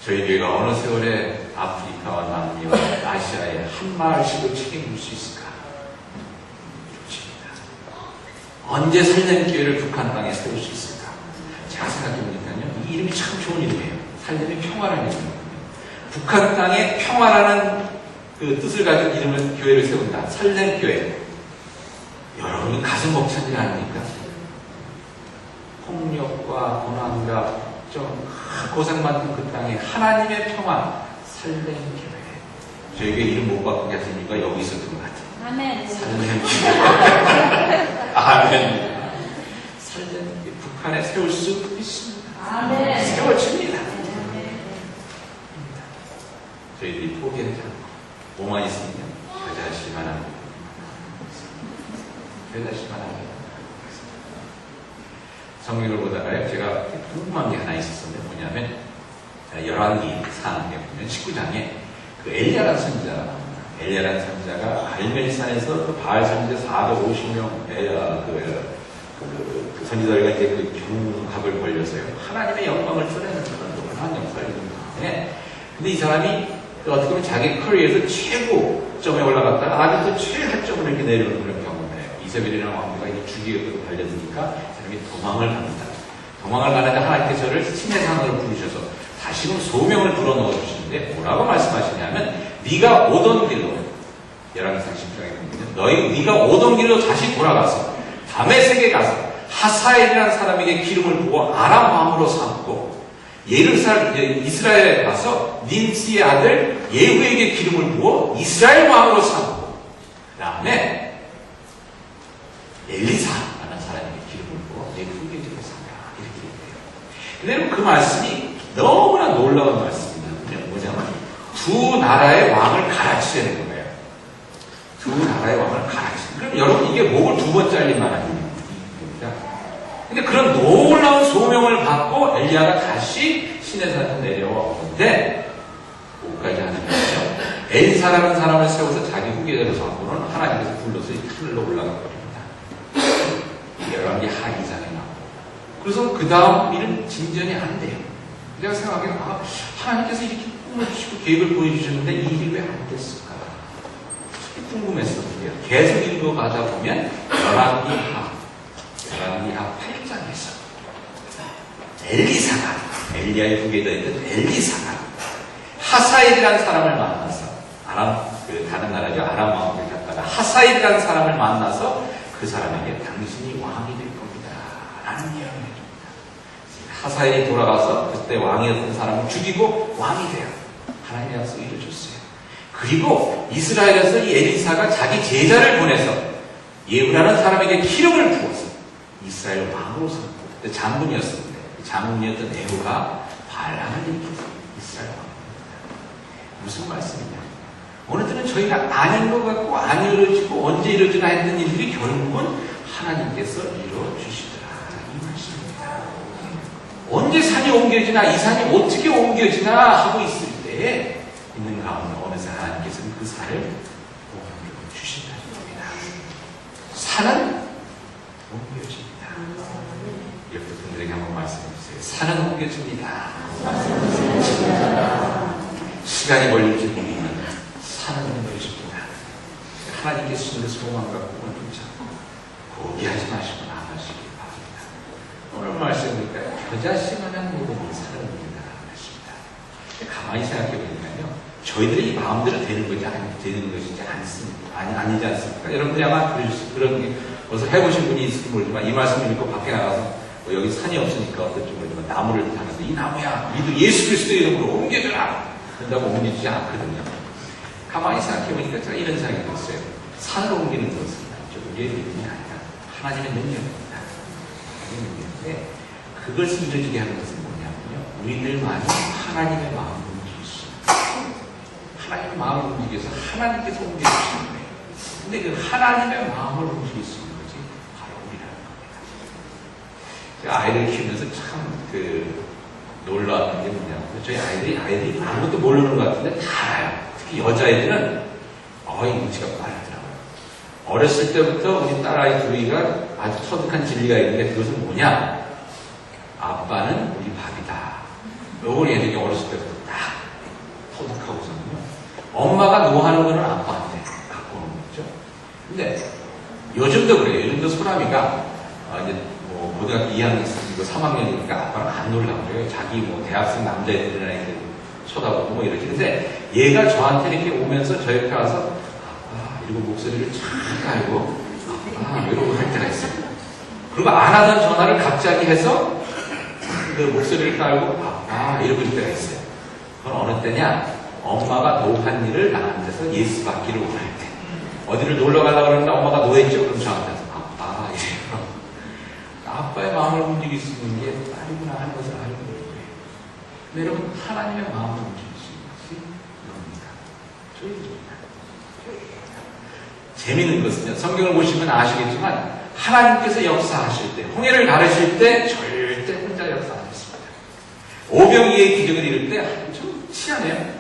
저희 교회가 어느 세월에 아프리카와 남미와 아시아에 한 마을씩을 책임질 수 있을까? 언제 살렘교회를 북한 땅에 세울 수 있을까? 제가 생각해보니까요, 이 이름이 참 좋은 이름이에요. 살렘의 평화라는 이름이거든요. 북한 땅에 평화라는 그 뜻을 가진 이름을 교회를 세운다. 살렘교회. 여러분이 가슴 벅찬 일 아닙니까? 폭력과 고난과 좀 고생받는 그 땅에 하나님의 평화, 살렘교회. 저희 교회 이름 못 바꾸게 하신 이유가 여기 있었던 것 같아요. 아멘. 살렘교회. 아멘. 살렘교회 북한에 세울 수 있습니다. 아멘. 세워집니다. 저희들이 포기하지 않고 뭐만 있으면 겨자씨만 합니다. 겨자씨만 합니다. 성경을 보다가요, 제가 궁금한 게 하나 있었는데 뭐냐면, 열왕기 상하에 보면 19장에 그 엘리야라는 선지자가 갈멜산에서 그 바알 선지자 450명 그 선지자가 이제 그 경합을 벌려서요, 하나님의 영광을 드러내는 그런 놀라운 역사를 했는데, 근데 이 사람이 어떻게 보면 자기 커리어에서 최고점에 올라갔다가 아직도 최하점을 이렇게 내려오는 그런 경험을 해요. 이세벨이라는 왕비가 이게 죽이겠다고 달려드니까 사람이 도망을 갑니다. 도망을 가는데 하나님께서 저를 신의 산으로 부르셔서 다시금 소명을 불어넣어 주시는데 뭐라고 말씀하시냐면, 네가 오던 길로, 열왕기상 10장에 보면 네가 오던 길로 다시 돌아가서 다메섹에 가서 하사엘이라는 사람에게 기름을 부어 아람 왕으로 삼고, 이스라엘에 가서 닌시의 아들 예후에게 기름을 부어 이스라엘 왕으로 삼고, 그 다음에 엘리사라는 사람에게 기름을 부어 내 후계자로 삼라, 이렇게 얘기해요. 근데 그 말씀이 너무나 놀라운 말씀입니다. 뭐냐면 두 나라의 왕을 갈아치려는 거예요. 두 나라의 왕을 갈아치는. 그럼 여러분, 이게 목을 두 번 잘린 말입니다. 근데 그런 놀라운 소명을 받고 엘리야가 다시 시내산에 내려와 오는데, 뭐까지 하는 거죠? 엘사라는 사람을 세워서 자기 후계자로 삼고는 하나님께서 불러서 이 하늘로 올라가 버립니다. 열왕기 하기장에 나오고. 그래서 그 다음 일은 진전이 안 돼요. 제가 생각하기에 하나님께서 이렇게 꿈을 주시고 계획을 보여주셨는데 이 일이 왜 안 됐을까? 궁금했었는데요. 계속 읽어가다 보면 열왕기 하 8장에서 엘리사가, 엘리야의 후계자였던 엘리사가 하사엘이라는 사람을 만나서, 다른 나라죠. 아람 왕국에 갔다가 하사엘이라는 사람을 만나서 그 사람에게 당신이 왕이 될 겁니다 라는 이야기를 해줍니다. 하사엘이 돌아가서 그때 왕이었던 사람을 죽이고 왕이 돼요. 하나님의 약속을 이루어줬어요. 그리고 이스라엘에서 이 엘리사가 자기 제자를 보내서 예후라는 사람에게 기름을 부어서 이스라엘 왕으로 삼고, 그때 장군이었었는데 장군이었던 예후가 바알람을 일으켜서 이스라엘 왕입니다. 무슨 말씀이냐? 어느 때는 저희가 아닌 것 같고 안 이루어지고 언제 이루어지나 했던 일들이 결국은 하나님께서 이루어주시더라, 이 말씀입니다. 언제 산이 옮겨지나, 이 산이 어떻게 옮겨지나 하고 있을 때에 있는 가운데 어느새 하나님께서는 그 산을 옮겨주신다는 겁니다. 산은 옮겨집니다. 옆에 분들에게 한번 말씀해 주세요. 산은 옮겨집니다. 시간이 걸릴지 모르지만 산은 옮겨집니다. 하나님께서 주는 소망과 꿈을 붙잡고 포기하지 마시고 나가시기 바랍니다. 오늘 말씀이니까 겨자씨만한 믿음이 산을 옮긴다는 것입니다. 가만히 생각해 보니까요, 저희들이 이 마음대로 되는 것이 아니지 않습니까? 여러분들이 아마 그런 게 어서 해보신 분이 있을지 모르지만, 이 말씀을 읽고 밖에 나가서 여기 산이 없으니까 어떨지 모르지만 나무를 타면서 이 나무야, 니도 예수 그리스도의 이름으로 옮겨줘라 그런다고 옮겨주지 않거든요. 가만히 생각해보니까 제가 이런 생각이 들었어요. 산을 옮기는 것은 우리의 믿음이 아니라 하나님의 능력입니다. 하나님의 능력인데, 그것을 이루어지게 하는 것은 뭐냐면요, 우리들만이 하나님의 마음을 움직일 수 있습니다. 하나님의 마음을 움직여서 하나님께서 옮겨주시는 거예요. 근데 그 하나님의 마음을 움직일 수 있는 것이 바로 우리라는 겁니다. 제가 아이를 키우면서 참 놀라운 게 뭐냐면, 저희 아이들이 아무것도 모르는 것 같은데 다 알아요. 특히 여자애들은 눈치가 빠르더라고요. 어렸을 때부터 우리 딸아이 둘이가 아주 터득한 진리가 있는데, 그것은 뭐냐? 아빠는 우리 밥이다. 요걸 얘들이 어렸을 때부터 다 엄마가 노하는 거는 아빠한테 갖고 오는 거죠. 근데 요즘도 그래요. 요즘도 소람이가 이제 뭐 고등학교 2학년이고 3학년이니까 아빠랑 안 놀라고 그래요. 자기 뭐 대학생 남자애들이나 애들 쳐다보고 뭐 이러지. 근데 얘가 저한테 이렇게 오면서 저 옆에 와서 아빠 이러고 목소리를 쫙 깔고 아빠 이러고 할 때가 있어요. 그리고 안 하던 전화를 갑자기 해서 그 목소리를 깔고 아빠 이러고 있을 때가 있어요. 그건 어느 때냐? 엄마가 노한 일을 나한테서 예수 받기를 원할 때. 어디를 놀러 가려고 그러는데 엄마가 노했죠? 그럼 저한테 아빠 이래요. 아빠의 마음을 움직일 수 있는 게 딸이구나 하는 것을 알고 있는 거예요. 근데 여러분 하나님의 마음을 움직일 수 있는 것이 이겁니다. 저희입니다. 재미있는 것은요. 성경을 보시면 아시겠지만 하나님께서 역사하실 때, 홍해를 가르실 때 절대 혼자 역사하셨습니다. 오병이의 기적을 이룰 때 좀 희한해요.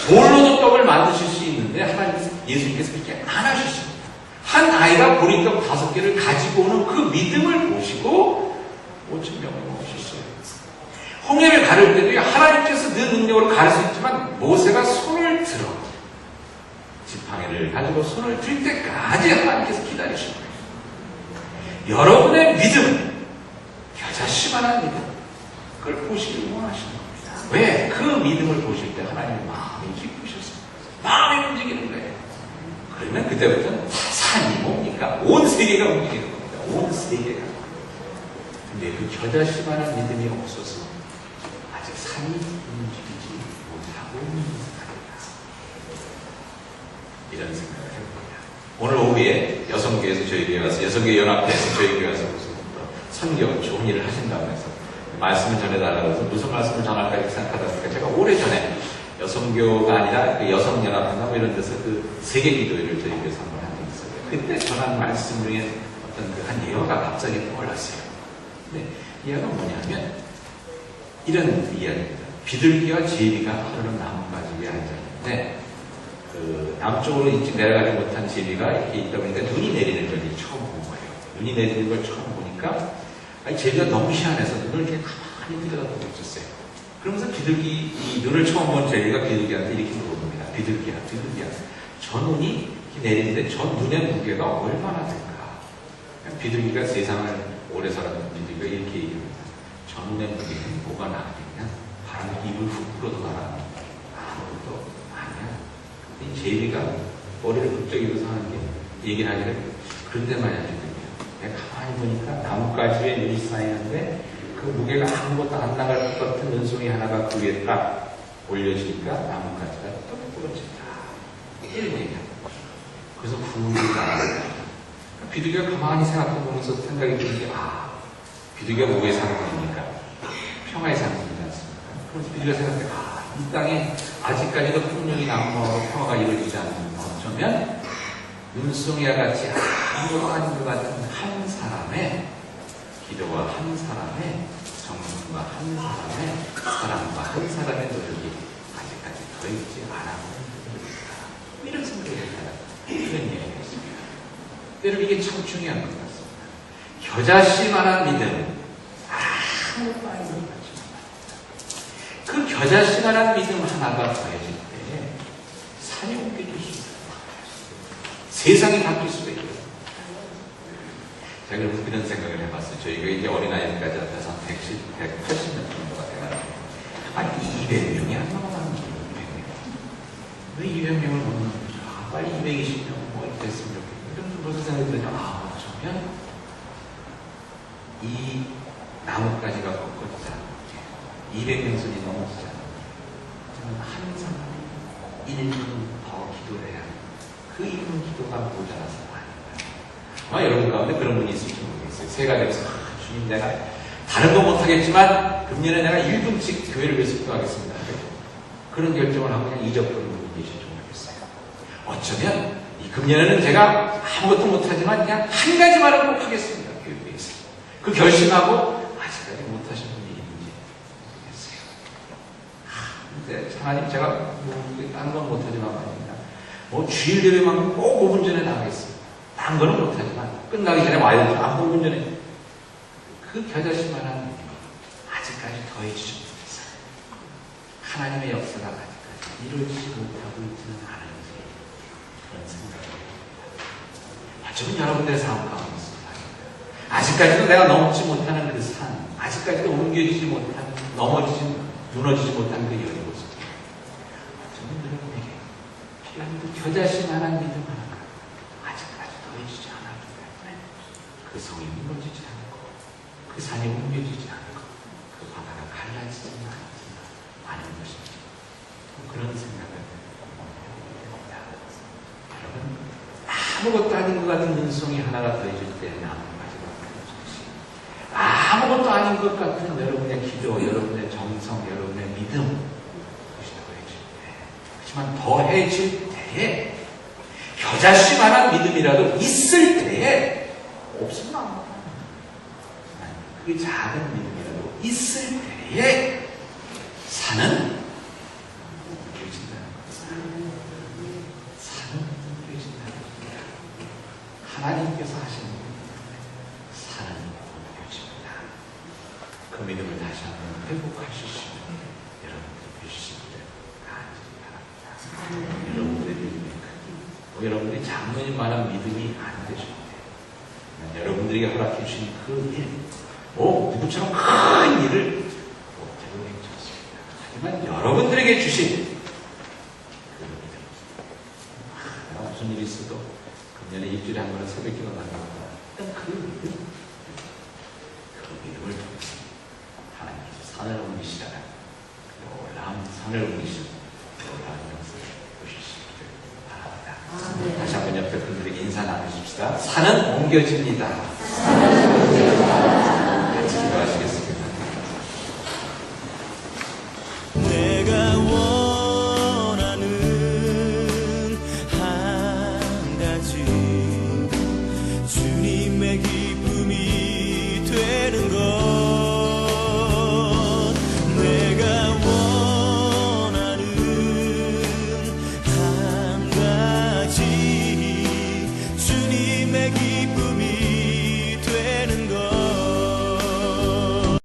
돌로도 떡을 만드실 수 있는데 하나님께서 예수님께서 그렇게 안 하셨습니다. 한 아이가 보리떡 5개를 가지고 오는 그 믿음을 보시고 5,000명을 먹으셨어요. 홍해를 가를 때도 하나님께서 늘 능력으로 가를 수 있지만 모세가 손을 들어 지팡이를 가지고 손을 들 때까지 하나님께서 기다리신 거예요. 여러분의 믿음은 겨자씨만한 믿음, 그걸 보시길 원하시는 겁니다. 왜? 그 믿음을 보실 때 하나님의 마음이 기쁘셨습니다. 마음이 움직이는 거예요. 그러면 그때부터는 산이 뭡니까? 온 세계가 움직이는 겁니다. 온 세계가. 근데 그 겨자씨만한 믿음이 없어서 아직 산이 움직이지 못하고 있는 겁니다. 이런 생각을 해봅니다. 오늘 오후에 여성교회에서 저희 교회 와서, 여성교회 연합회에서 저희 교회 와서 선교 좋은 일을 하신다고 해서 말씀을 전해달라고 해서 무슨 말씀을 전할까 이렇게 생각하다 보니까 제가 오래전에 여성교가 아니라 그 여성연합회나 뭐 이런 데서 그 세계기도회를 저희 교회에서 한번 한 적이 있어요. 그때 전한 말씀 중에 어떤 그 한 예화가 갑자기 떠올랐어요. 근데 예화가 뭐냐면 이런 이야기입니다. 비둘기와 제비가 흐르는 나뭇가지 위에 앉아있는데 그 남쪽으로 일찍 내려가지 못한 제비가 이렇게 있다 보니까 눈이 내리는 걸 처음 본 거예요. 눈이 내리는 걸 처음 보니까 제비가 너무 희한해서 눈을 이렇게 가만히 들여다보고 있었어요. 그러면서 비둘기, 이 눈을 처음 본 제비가 비둘기한테 이렇게 물어봅니다. 비둘기야, 비둘기야. 저 눈이 이렇게 내리는데 저 눈의 무게가 얼마나 될까? 비둘기가 세상을 오래 살았던 비둘기가 이렇게 얘기합니다. 저 눈의 무게는 뭐가 나겠냐? 바람 입을 훅 불어도가라. 아무것도 아니야. 이 제비가 머리를 끄적이면서 하는 게 얘기를 하기를 그런데 말이야 비둘기야. 내가 가만히 보니까 나뭇가지에 눈이 쌓이는데 그 무게가 아무것도 안 나갈 것 같은 눈송이 하나가 그 위에 딱 올려지니까 나뭇가지가 뚝 부러진다. 이런 얘기야. 그래서 훅 나가니까 비둘기가 가만히 생각해보면서 생각이 드는 게 비둘기가 뭐의 상징입니까? 평화의 상징이지 않습니까? 그래서 비둘기가 생각해 이 땅에 아직까지도 풍령이 남하고 평화가 이루어지지 않는 어쩌면 눈송이와 같이 아무것도 아닌 것 같은 한 사람의 기도와 한 사람의 정성과 한 사람의 사랑과 한 사람의 노력이 아직까지 더 있지 않았고 이런 생각을 해요. 이런 얘기가 있습니다. 여러분 이게 참 중요한 것 같습니다. 겨자씨만한 믿음 아무것도 아닌 것 같지만 그 겨자씨만한 믿음 하나가 더해질 때 산이 옮겨질 수 있어요. 세상이 바뀔 수가 있어요. 제가 그래서 이런 생각을 해봤어요. 저희가 이제 어린아이들까지 합해서 180명 정도가 돼가지고 200명이 안 넘어가는 거예요. 200명. 왜 200명을 못 넘는 거죠? 빨리 220명 뭐 이렇게 됐으면 좋겠고 이런 무슨 생각이 들냐? 어쩌면 이 나뭇가지가 꺾어지지 않게 200명 순이 넘어지지 않게 저는 한 사람이 1분 더 기도를 해야 합니다. 그 1분 기도가 모자라서 아닌가요? 여러분 가운데 그런 분이 있을지 모르겠어요. 새가 되면서 주님 내가 다른 건 못하겠지만 금년에 내가 1분씩 교회를 위해서 기도하겠습니다. 그런 결정을 하고 그냥 잊어버리는 분이 계실지 모르겠어요. 어쩌면 이 금년에는 제가 아무것도 못하지만 그냥 한 가지만은 꼭 하겠습니다. 교회 위해서. 그 결심하고 아직까지 못하신 분이 있는지 모르겠어요. 근데 하나님 제가 다른 건 못하지만 말입니다. 주일 예배만 꼭 5분 전에 나가겠습니다. 다른 거는 못하지만 끝나기 전에 와야 되죠. 5분 전에. 그 겨자씨만한 아직까지 더해주지 못했어요. 하나님의 역사가 아직까지 이루어지지 못하고 있지는 않은지 그런 생각을 합니다. 저는 여러분들의 삶 가운데서 아직까지도 내가 넘지 못하는 그 산, 아직까지도 옮겨지지 못한, 무너지지 못한 그 여리고서 저는 여러분에게 필요한 그 겨자씨만한 믿음 하나가 아직까지 더해지지 않았기 때문에 그 성이 무너지지 않고 그 산이 옮겨지지 않고 그 바다가 갈라지지 않은 것입니다. 그런 생각을 해봅니다. 여러분, 아무것도 아닌 것 같은 눈송이 하나가 더해질 때 나무가지가 펴져지 아무것도 아닌 것 같은 여러분의 기도, 여러분의 정성, 여러분의 믿음 그것이 더해질 때, 하지만 더해질 때에 겨자씨만한 믿음이라도 있을 때에 없으면 안 돼요. 그 작은 믿음이라도 있을 때에 산은 옮겨진다는 것입니다. 산은 옮겨진다는 것입니다. 하나님께서 하시는 산은 옮겨집니다. 그 믿음을 다시 한번 회복하실 수 있는 여러분들 되시기를 간절히 바랍니다. 여러분들의 믿음의 크기, 여러분들이 장로님만한 믿음이 안 되실 때 여러분들에게 허락해 주신 그 일, 누구처럼 큰 일을 못하고 행쳤습니다. 하지만 여러분들에게 주신 그 믿음, 내가 무슨 일이 있어도 금년에 일주일에 한 번은 새벽 기도 나갑니다. 그 믿음을 통해서 하나님께서 산을 옮기시잖아요. 올라온 산을 옮기시고 올라온 영상을 보시기를 바랍니다. 다시 한번 옆에 분들에게 인사 나누십시다. 산은 옮겨집니다. 같이 기도하시겠습니다. 내가 원하는 한 가지